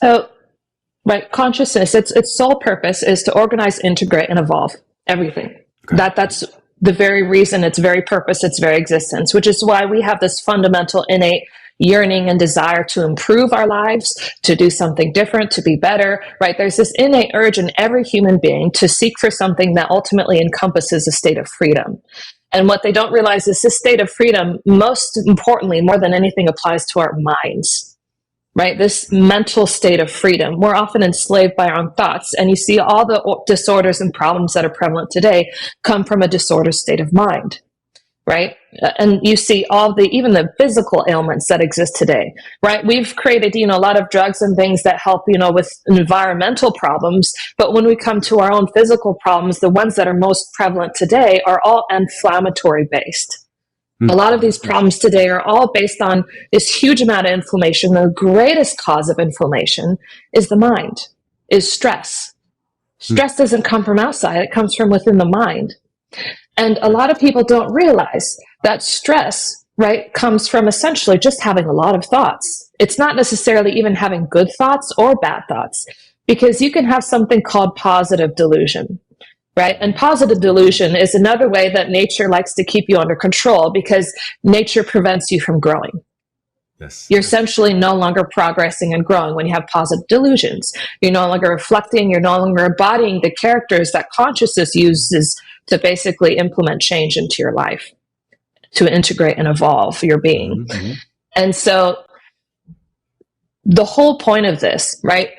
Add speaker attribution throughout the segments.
Speaker 1: So, right, consciousness, its sole purpose is to organize, integrate, and evolve everything.
Speaker 2: Okay.
Speaker 1: That's the very reason, its very purpose, its very existence, which is why we have this fundamental innate yearning and desire to improve our lives, to do something different, to be better, right? There's this innate urge in every human being to seek for something that ultimately encompasses a state of freedom. And what they don't realize is this state of freedom, most importantly, more than anything, applies to our minds. Right? This mental state of freedom. We're often enslaved by our own thoughts. And you see all the disorders and problems that are prevalent today come from a disordered state of mind. Right? And you see even the physical ailments that exist today, right? We've created, a lot of drugs and things that help, with environmental problems. But when we come to our own physical problems, the ones that are most prevalent today are all inflammatory based. A lot of these problems today are all based on this huge amount of inflammation. The greatest cause of inflammation is the mind, is stress. Stress doesn't come from outside, it comes from within the mind. And a lot of people don't realize that stress, right, comes from essentially just having a lot of thoughts. It's not necessarily even having good thoughts or bad thoughts, because you can have something called positive delusion. Right? And positive delusion is another way that nature likes to keep you under control, because nature prevents you from growing.
Speaker 2: Yes.
Speaker 1: You're essentially no longer progressing and growing when you have positive delusions. You're no longer reflecting, you're no longer embodying the characters that consciousness uses to basically implement change into your life, to integrate and evolve your being. Mm-hmm. And so the whole point of this, right?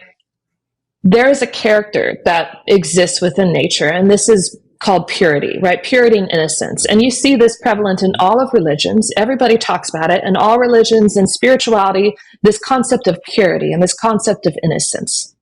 Speaker 1: There is a character that exists within nature, and this is called purity, right? Purity and innocence. And you see this prevalent in all of religions. Everybody talks about it in all religions and spirituality, this concept of purity and this concept of innocence,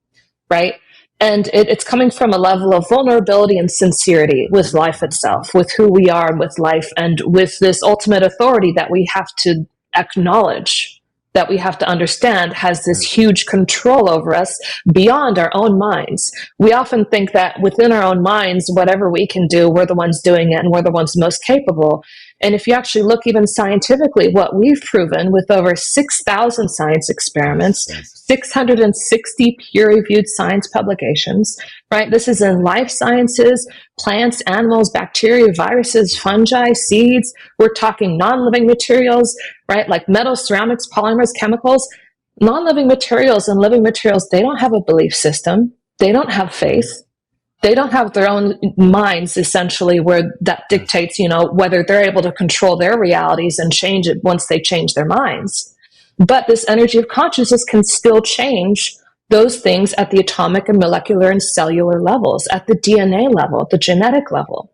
Speaker 1: right? And it's coming from a level of vulnerability and sincerity with life itself, with who we are and with life, and with this ultimate authority that we have to acknowledge, that we have to understand has this huge control over us beyond our own minds. We often think that within our own minds, whatever we can do, we're the ones doing it and we're the ones most capable. And if you actually look even scientifically, what we've proven with over 6,000 science experiments, 660 peer-reviewed science publications, right? This is in life sciences, plants, animals, bacteria, viruses, fungi, seeds. We're talking non-living materials, right? Like metals, ceramics, polymers, chemicals. Non-living materials and living materials, they don't have a belief system. They don't have faith. They don't have their own minds, essentially, where that dictates, whether they're able to control their realities and change it once they change their minds. But this energy of consciousness can still change those things at the atomic and molecular and cellular levels, at the DNA level, at the genetic level.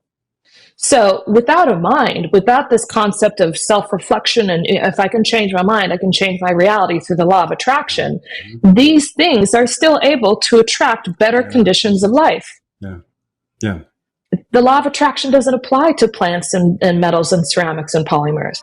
Speaker 1: So without a mind, without this concept of self-reflection, and if I can change my mind, I can change my reality through the law of attraction, these things are still able to attract better conditions of life.
Speaker 2: Yeah.
Speaker 1: The law of attraction doesn't apply to plants and metals and ceramics and polymers.